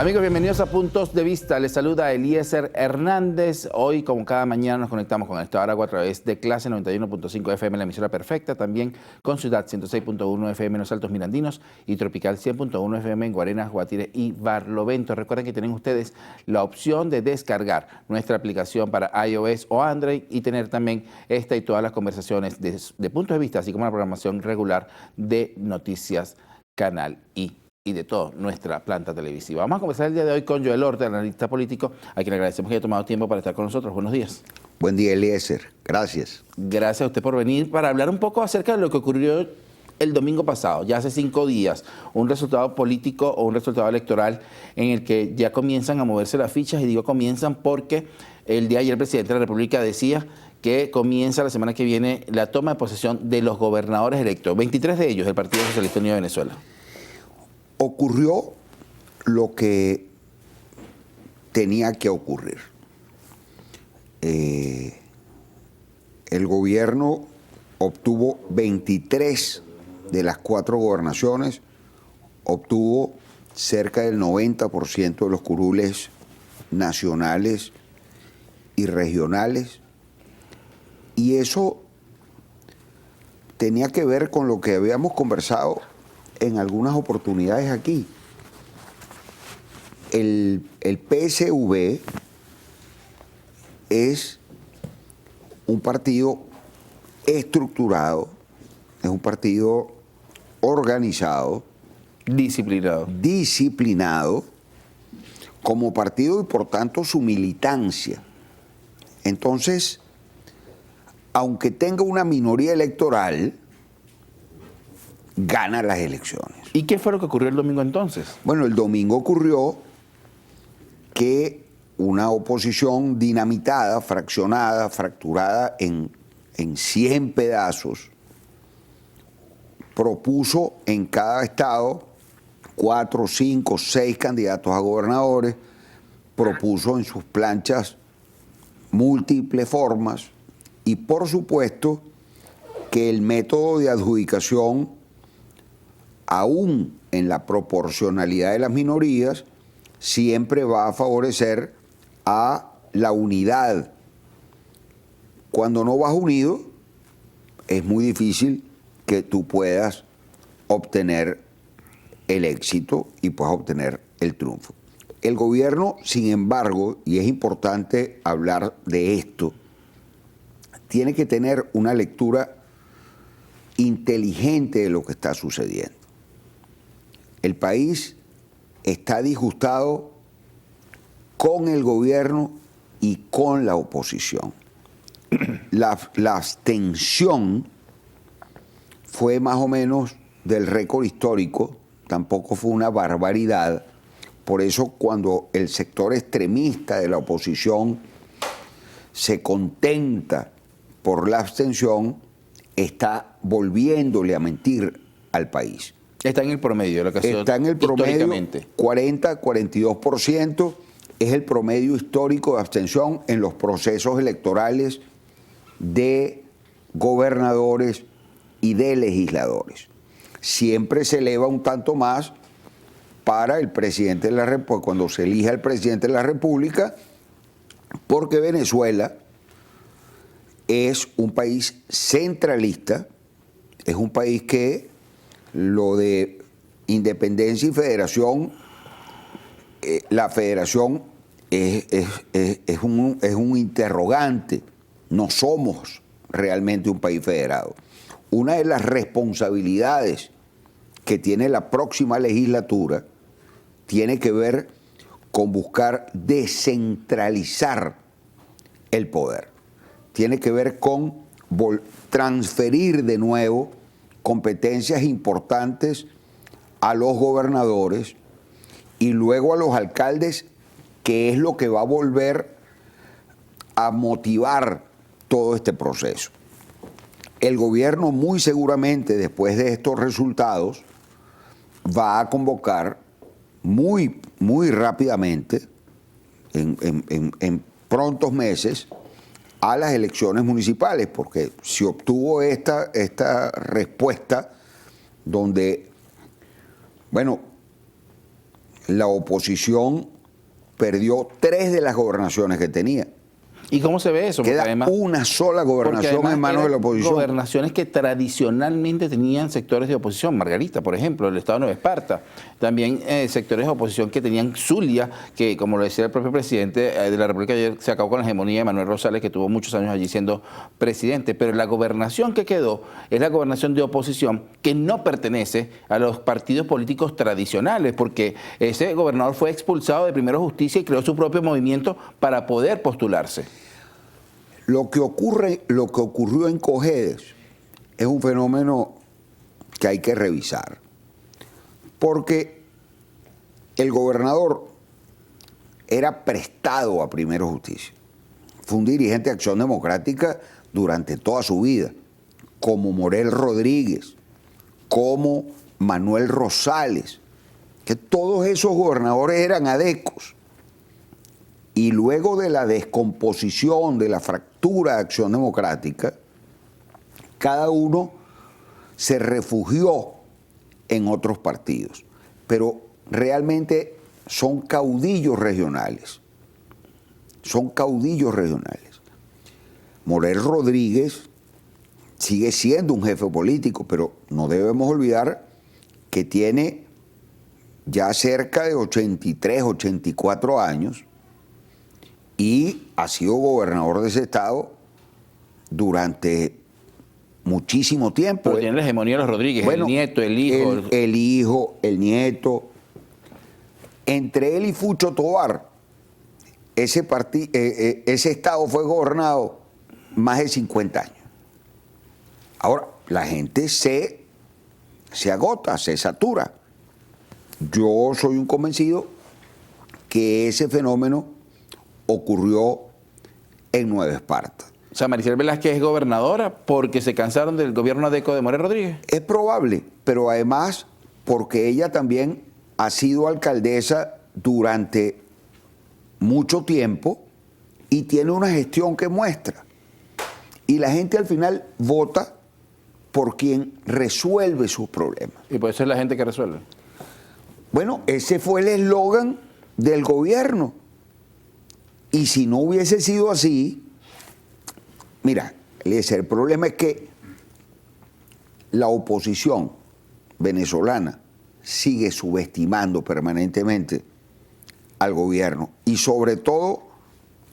Amigos, bienvenidos a Puntos de Vista. Les saluda Eliezer Hernández. Hoy, como cada mañana, nos conectamos con Estado Aragua a través de Clase 91.5 FM, la emisora perfecta, también con Ciudad 106.1 FM en los Altos Mirandinos y Tropical 100.1 FM en Guarenas, Guatire y Barlovento. Recuerden que tienen ustedes la opción de descargar nuestra aplicación para iOS o Android y tener también esta y todas las conversaciones de Puntos de Vista, así como la programación regular de Noticias Canal I y de toda nuestra planta televisiva. Vamos a conversar el día de hoy con Joel Orte, analista político, a quien agradecemos que haya tomado tiempo para estar con nosotros. Buenos días. Buen día, Eliezer. Gracias. Gracias a usted por venir para hablar un poco acerca de lo que ocurrió el domingo pasado, ya hace 5 días, un resultado político o un resultado electoral en el que ya comienzan a moverse las fichas, y digo comienzan porque el día de ayer el presidente de la República decía que comienza la semana que viene la toma de posesión de los gobernadores electos, 23 de ellos del Partido Socialista Unido de Venezuela. Ocurrió lo que tenía que ocurrir. El gobierno obtuvo 23 de las 4 gobernaciones, obtuvo cerca del 90% de los curules nacionales y regionales, y eso tenía que ver con lo que habíamos conversado en algunas oportunidades aquí. El PSV es un partido estructurado, es un partido organizado, disciplinado como partido, y por tanto su militancia. Entonces, aunque tenga una minoría electoral, gana las elecciones. ¿Y qué fue lo que ocurrió el domingo entonces? Bueno, el domingo ocurrió que una oposición dinamitada, fraccionada, fracturada en 100 pedazos, propuso en cada estado 4, 5, 6 candidatos a gobernadores, propuso en sus planchas múltiples formas, y por supuesto que el método de adjudicación, aún en la proporcionalidad de las minorías, siempre va a favorecer a la unidad. Cuando no vas unido, es muy difícil que tú puedas obtener el éxito y puedas obtener el triunfo. El gobierno, sin embargo, y es importante hablar de esto, tiene que tener una lectura inteligente de lo que está sucediendo. El país está disgustado con el gobierno y con la oposición. La abstención fue más o menos del récord histórico, tampoco fue una barbaridad. Por eso, cuando el sector extremista de la oposición se contenta por la abstención, está volviéndole a mentir al país. Está en el promedio de lo que ha sido está en el promedio, históricamente. 40-42% es el promedio histórico de abstención en los procesos electorales de gobernadores y de legisladores. Siempre se eleva un tanto más para el presidente de la República, cuando se elija el presidente de la República, porque Venezuela es un país centralista, es un país que lo de independencia y federación, la federación es un interrogante. No somos realmente un país federado. Una de las responsabilidades que tiene la próxima legislatura tiene que ver con buscar descentralizar el poder. Tiene que ver con transferir de nuevo competencias importantes a los gobernadores y luego a los alcaldes, que es lo que va a volver a motivar todo este proceso. El gobierno, muy seguramente, después de estos resultados, va a convocar muy rápidamente, en prontos meses, a las elecciones municipales, porque si obtuvo esta respuesta donde, bueno, la oposición perdió 3 de las gobernaciones que tenía. ¿Y cómo se ve eso? Queda una sola gobernación en manos de la oposición. Gobernaciones que tradicionalmente tenían sectores de oposición. Margarita, por ejemplo, el estado de Nueva Esparta. También sectores de oposición que tenían Zulia, que como lo decía el propio presidente de la República ayer, se acabó con la hegemonía de Manuel Rosales, que tuvo muchos años allí siendo presidente. Pero la gobernación que quedó es la gobernación de oposición que no pertenece a los partidos políticos tradicionales, porque ese gobernador fue expulsado de Primero Justicia y creó su propio movimiento para poder postularse. Lo que ocurrió en Cojedes es un fenómeno que hay que revisar, porque el gobernador era prestado a Primero Justicia. Fue un dirigente de Acción Democrática durante toda su vida, como Morel Rodríguez, como Manuel Rosales, que todos esos gobernadores eran adecos. Y luego de la descomposición, de la fractura de Acción Democrática, cada uno se refugió en otros partidos. Pero realmente son caudillos regionales. Son caudillos regionales. Morel Rodríguez sigue siendo un jefe político, pero no debemos olvidar que tiene ya cerca de 83, 84 años, y ha sido gobernador de ese estado durante muchísimo tiempo. Pero tiene la hegemonía de los Rodríguez, bueno, el nieto, el hijo. El hijo, el nieto. Entre él y Fucho Tovar, ese estado fue gobernado más de 50 años. Ahora, la gente se agota, se satura. Yo soy un convencido que ese fenómeno ocurrió en Nueva Esparta. O sea, Maricel Velázquez es gobernadora porque se cansaron del gobierno adeco de Morel Rodríguez. Es probable, pero además porque ella también ha sido alcaldesa durante mucho tiempo y tiene una gestión que muestra. Y la gente al final vota por quien resuelve sus problemas. Y por eso es la gente que resuelve. Bueno, ese fue el eslogan del gobierno. Y si no hubiese sido así, mira, el problema es que la oposición venezolana sigue subestimando permanentemente al gobierno y sobre todo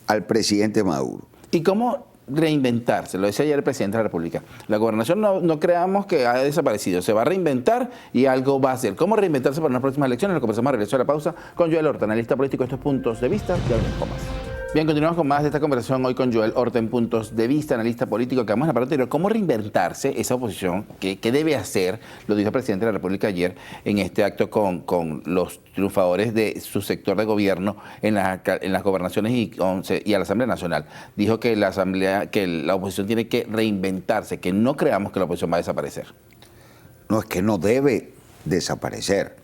al presidente Maduro. ¿Y cómo reinventarse? Lo decía ayer el presidente de la República. La gobernación no creamos que ha desaparecido, se va a reinventar y algo va a hacer. ¿Cómo reinventarse para las próximas elecciones? Lo conversamos a regreso de la pausa con Joel Horta, analista político de estos puntos de vista. Ya venimos con más. Bien, continuamos con más de esta conversación hoy con Joel Horta en Puntos de Vista, analista político, que vamos a la parte anterior. ¿Cómo reinventarse esa oposición? ¿Qué debe hacer? Lo dijo el presidente de la República ayer en este acto con los triunfadores de su sector de gobierno en las gobernaciones y a la Asamblea Nacional. Dijo que la oposición tiene que reinventarse, que no creamos que la oposición va a desaparecer. No, es que no debe desaparecer.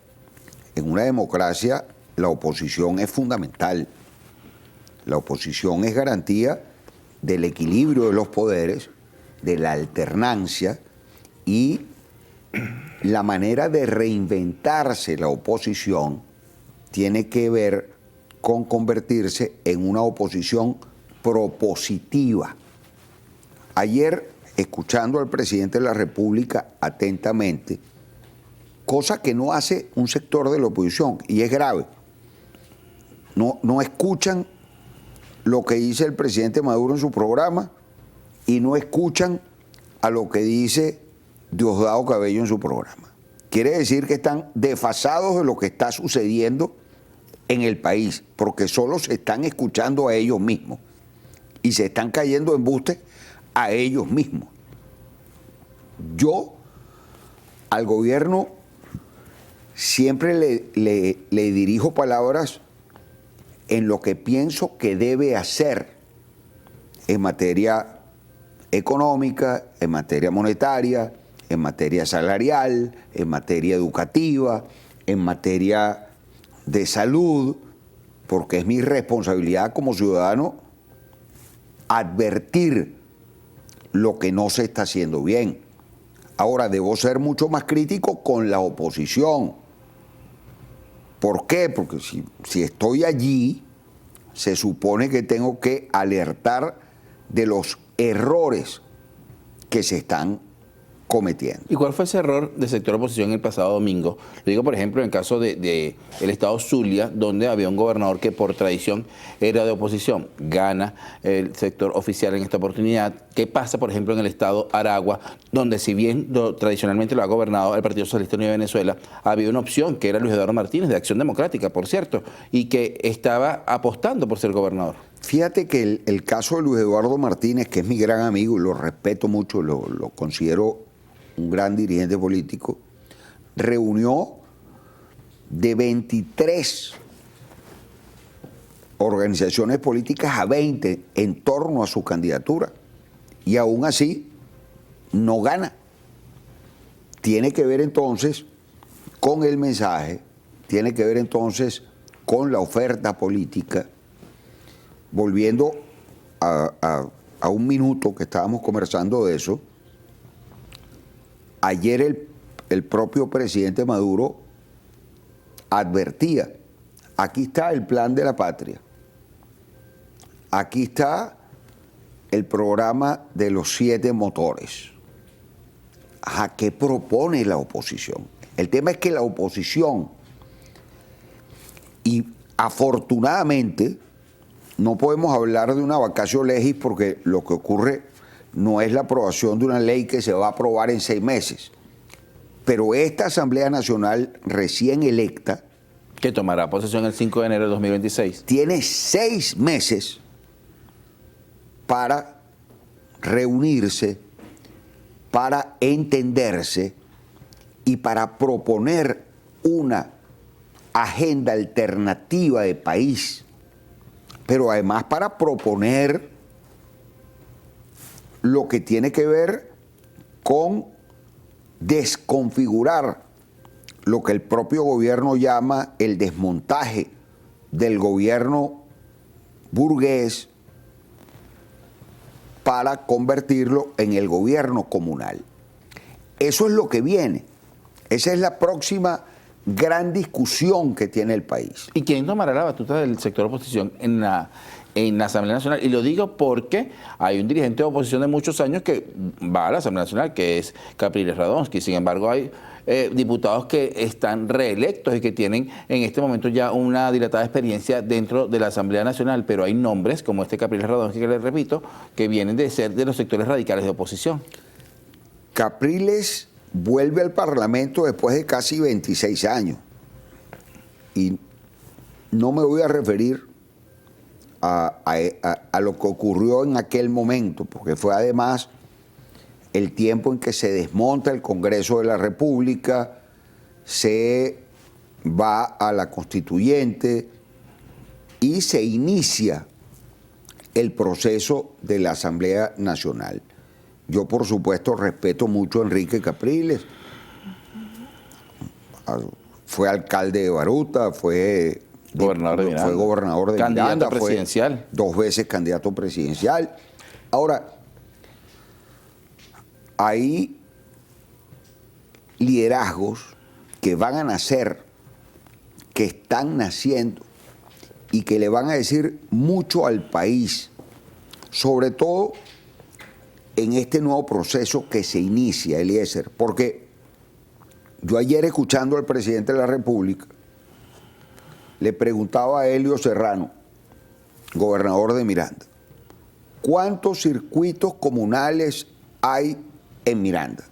En una democracia la oposición es fundamental. La oposición es garantía del equilibrio de los poderes, de la alternancia, y la manera de reinventarse la oposición tiene que ver con convertirse en una oposición propositiva. Ayer, escuchando al presidente de la República atentamente, cosa que no hace un sector de la oposición, y es grave, no escuchan lo que dice el presidente Maduro en su programa y no escuchan a lo que dice Diosdado Cabello en su programa. Quiere decir que están desfasados de lo que está sucediendo en el país, porque solo se están escuchando a ellos mismos y se están cayendo embustes a ellos mismos. Yo al gobierno siempre le dirijo palabras en lo que pienso que debe hacer en materia económica, en materia monetaria, en materia salarial, en materia educativa, en materia de salud, porque es mi responsabilidad como ciudadano advertir lo que no se está haciendo bien. Ahora, debo ser mucho más crítico con la oposición. ¿Por qué? Porque si estoy allí, se supone que tengo que alertar de los errores que se están cometiendo. ¿Y cuál fue ese error del sector oposición el pasado domingo? Lo digo, por ejemplo, en el caso de el estado Zulia, donde había un gobernador que por tradición era de oposición. Gana el sector oficial en esta oportunidad. ¿Qué pasa, por ejemplo, en el estado Aragua, donde si bien tradicionalmente lo ha gobernado el Partido Socialista Unido de Venezuela, había una opción que era Luis Eduardo Martínez, de Acción Democrática, por cierto, y que estaba apostando por ser gobernador? Fíjate que el caso de Luis Eduardo Martínez, que es mi gran amigo y lo respeto mucho, lo considero un gran dirigente político, reunió de 23 organizaciones políticas a 20 en torno a su candidatura y aún así no gana. Tiene que ver entonces con el mensaje, tiene que ver entonces con la oferta política. Volviendo a un minuto que estábamos conversando de eso, ayer el propio presidente Maduro advertía, aquí está el plan de la patria, aquí está el programa de los 7 motores. ¿A qué propone la oposición? El tema es que la oposición, y afortunadamente, no podemos hablar de una vacatio legis porque lo que ocurre no es la aprobación de una ley que se va a aprobar en 6 meses. Pero esta Asamblea Nacional recién electa, que tomará posesión el 5 de enero de 2026. Tiene 6 meses para reunirse, para entenderse y para proponer una agenda alternativa de país, pero además para proponer lo que tiene que ver con desconfigurar lo que el propio gobierno llama el desmontaje del gobierno burgués para convertirlo en el gobierno comunal. Eso es lo que viene. Esa es la próxima gran discusión que tiene el país. ¿Y quién tomará la batuta del sector oposición en la Asamblea Nacional? Y lo digo porque hay un dirigente de oposición de muchos años que va a la Asamblea Nacional, que es Capriles Radonsky. Sin embargo, hay diputados que están reelectos y que tienen en este momento ya una dilatada experiencia dentro de la Asamblea Nacional, pero hay nombres como este Capriles Radonsky, que les repito, que vienen de ser de los sectores radicales de oposición. Capriles vuelve al Parlamento después de casi 26 años y no me voy a referir a lo que ocurrió en aquel momento, porque fue además el tiempo en que se desmonta el Congreso de la República, se va a la Constituyente y se inicia el proceso de la Asamblea Nacional. Yo, por supuesto, respeto mucho a Enrique Capriles. Fue alcalde de Baruta, fue gobernador de Miranda. Fue gobernador de candidato Miranda, presidencial. Fue 2 veces candidato presidencial. Ahora, hay liderazgos que van a nacer, que están naciendo y que le van a decir mucho al país, sobre todo en este nuevo proceso que se inicia, Eliezer, porque yo ayer, escuchando al presidente de la República, le preguntaba a Helio Serrano, gobernador de Miranda, ¿cuántos circuitos comunales hay en Miranda?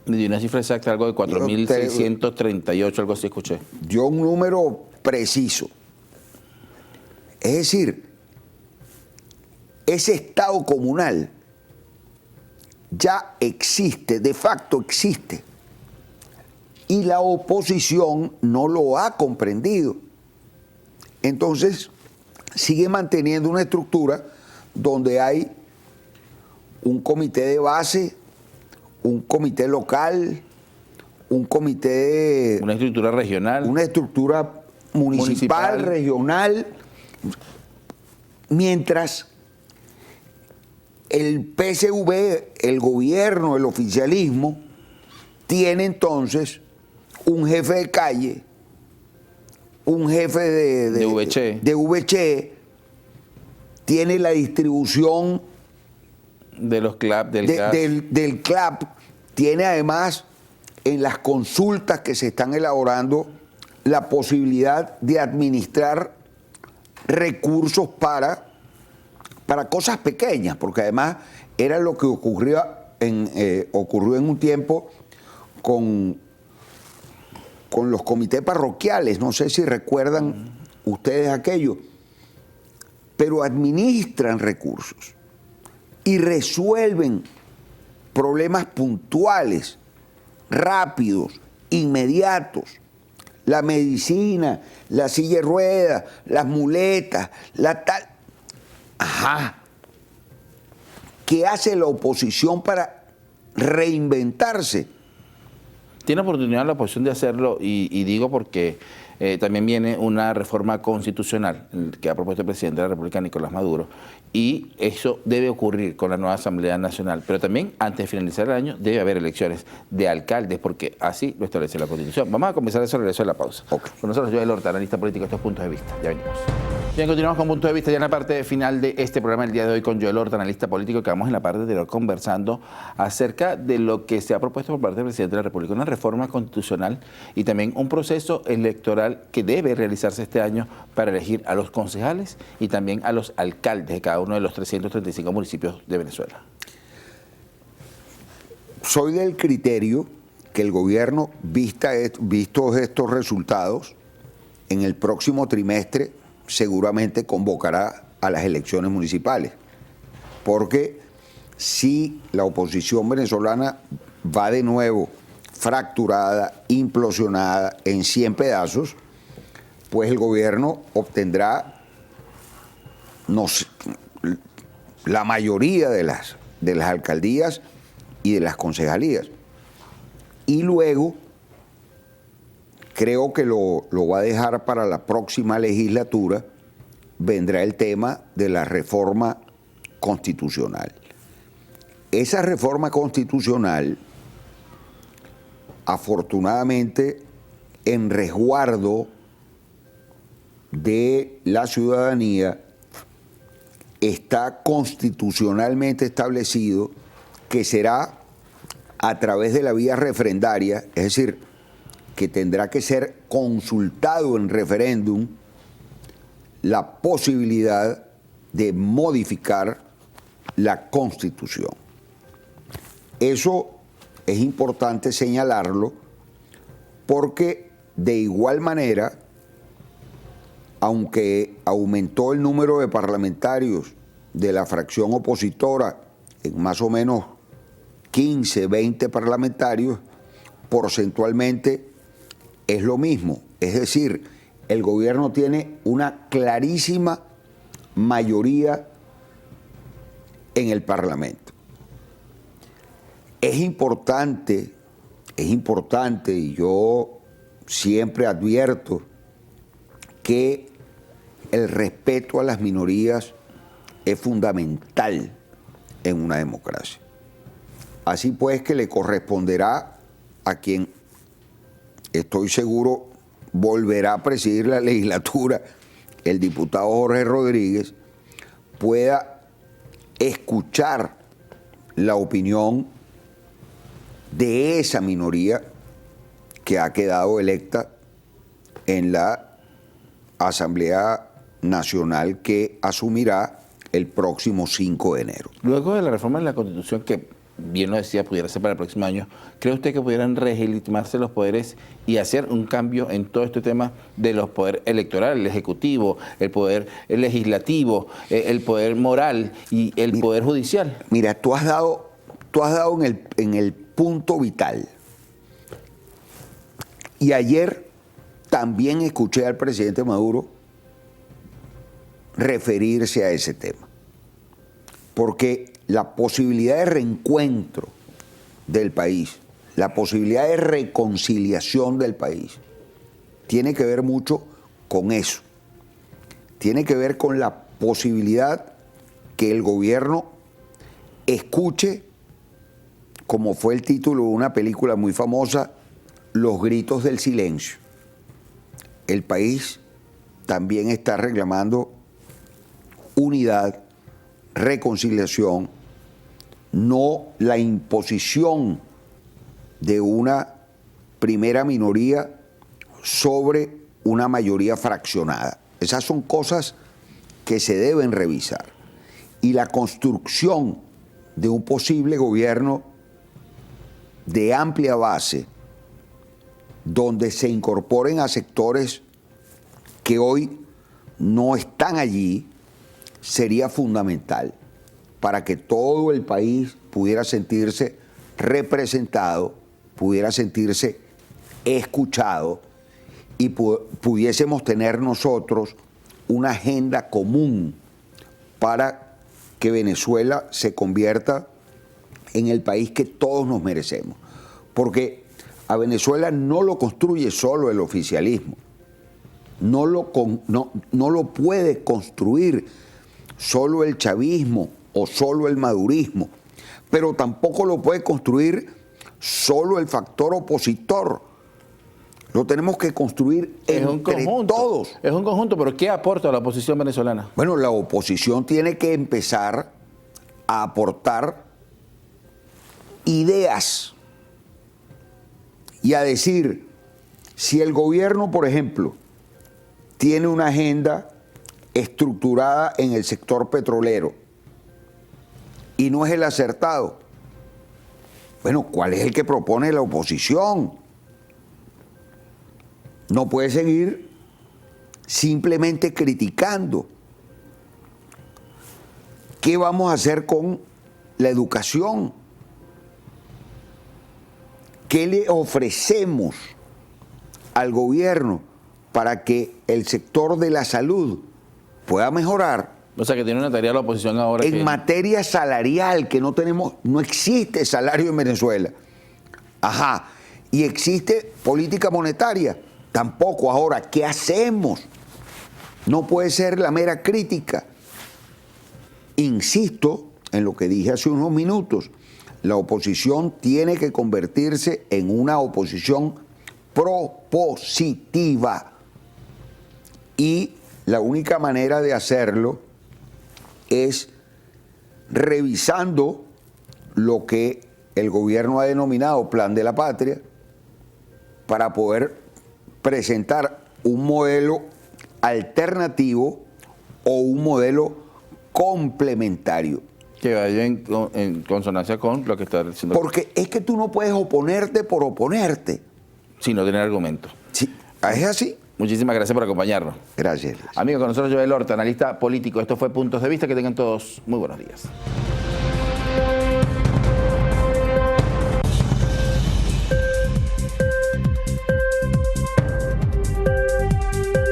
Me dio una cifra exacta, algo de 4.638, algo así escuché. Dio un número preciso. Es decir, ese Estado comunal ya existe, de facto existe, y la oposición no lo ha comprendido. Entonces, sigue manteniendo una estructura donde hay un comité de base, un comité local, un comité... Una estructura regional. Una estructura municipal, regional, mientras el PSV, el gobierno, el oficialismo, tiene entonces un jefe de calle un jefe De VC. de VC tiene la distribución De los CLAP, del gas. del CLAP, tiene además en las consultas que se están elaborando la posibilidad de administrar recursos para cosas pequeñas, porque además era lo que ocurrió en un tiempo con los comités parroquiales, no sé si recuerdan ustedes aquello, pero administran recursos y resuelven problemas puntuales, rápidos, inmediatos. La medicina, la silla de ruedas, las muletas, la tal. Ajá. ¿Qué hace la oposición para reinventarse? Tiene oportunidad la oposición de hacerlo y digo porque también viene una reforma constitucional que ha propuesto el presidente de la República, Nicolás Maduro, y eso debe ocurrir con la nueva Asamblea Nacional. Pero también, antes de finalizar el año, debe haber elecciones de alcaldes, porque así lo establece la Constitución. Vamos a comenzar eso al regreso de la pausa. Okay. Con nosotros, Joel Horta, analista político, estos puntos de vista. Ya venimos. Bien, continuamos con puntos de vista ya en la parte final de este programa el día de hoy con Joel Horta, analista político, que vamos en la parte anterior conversando acerca de lo que se ha propuesto por parte del presidente de la República, una reforma constitucional y también un proceso electoral que debe realizarse este año para elegir a los concejales y también a los alcaldes de cada uno de los 335 municipios de Venezuela. Soy del criterio que el gobierno, vistos estos resultados, en el próximo trimestre seguramente convocará a las elecciones municipales, porque si la oposición venezolana va de nuevo fracturada, implosionada en 100 pedazos, pues el gobierno obtendrá la mayoría de las alcaldías y de las concejalías. Y luego creo que lo va a dejar para la próxima legislatura, vendrá el tema de la reforma constitucional. Esa reforma constitucional, afortunadamente, en resguardo de la ciudadanía, está constitucionalmente establecido que será a través de la vía referendaria, es decir, que tendrá que ser consultado en referéndum la posibilidad de modificar la Constitución. Eso es importante señalarlo porque de igual manera, aunque aumentó el número de parlamentarios de la fracción opositora en más o menos 15, 20 parlamentarios, porcentualmente es lo mismo. Es decir, el gobierno tiene una clarísima mayoría en el Parlamento. Es importante, y yo siempre advierto que el respeto a las minorías es fundamental en una democracia. Así pues que le corresponderá a quien, estoy seguro, volverá a presidir la legislatura, el diputado Jorge Rodríguez, pueda escuchar la opinión de esa minoría que ha quedado electa en la Asamblea Nacional que asumirá el próximo 5 de enero. Luego de la reforma de la Constitución, que bien lo decía, pudiera ser para el próximo año, ¿cree usted que pudieran legitimarse los poderes y hacer un cambio en todo este tema de los poderes electorales, el ejecutivo, el poder legislativo, el poder moral y el poder judicial? Mira, tú has dado en el punto vital. Y ayer también escuché al presidente Maduro referirse a ese tema. Porque la posibilidad de reencuentro del país, la posibilidad de reconciliación del país, tiene que ver mucho con eso. Tiene que ver con la posibilidad que el gobierno escuche, como fue el título de una película muy famosa, Los gritos del silencio. el país también está reclamando unidad, reconciliación, no la imposición de una primera minoría sobre una mayoría fraccionada. Esas son cosas que se deben revisar. Y la construcción de un posible gobierno de amplia base, donde se incorporen a sectores que hoy no están allí, sería fundamental para que todo el país pudiera sentirse representado, pudiera sentirse escuchado y pudiésemos tener nosotros una agenda común para que Venezuela se convierta en el país que todos nos merecemos. Porque a Venezuela no lo construye solo el oficialismo, no lo puede construir solo el chavismo o solo el madurismo, pero tampoco lo puede construir solo el factor opositor. Lo tenemos que construir entre todos. Es un conjunto, pero ¿qué aporta la oposición venezolana? Bueno, la oposición tiene que empezar a aportar ideas y a decir, si el gobierno, por ejemplo, tiene una agenda estructurada en el sector petrolero y no es el acertado, bueno, ¿cuál es el que propone la oposición? No puede seguir simplemente criticando. ¿Qué vamos a hacer con la educación? ¿Qué le ofrecemos al gobierno para que el sector de la salud pueda mejorar? O sea, que tiene una tarea la oposición ahora. En materia salarial, que no existe salario en Venezuela. Ajá. Y existe política monetaria. Tampoco. Ahora, ¿qué hacemos? No puede ser la mera crítica. Insisto en lo que dije hace unos minutos. La oposición tiene que convertirse en una oposición propositiva. Y la única manera de hacerlo es revisando lo que el gobierno ha denominado Plan de la Patria para poder presentar un modelo alternativo o un modelo complementario. Que vaya en consonancia con lo que está diciendo. Porque es que tú no puedes oponerte por oponerte. Sin no tener argumento. Sí, es así. Muchísimas gracias por acompañarnos. Gracias. Amigos, con nosotros Joel Horta, analista político. Esto fue Puntos de Vista. Que tengan todos muy buenos días.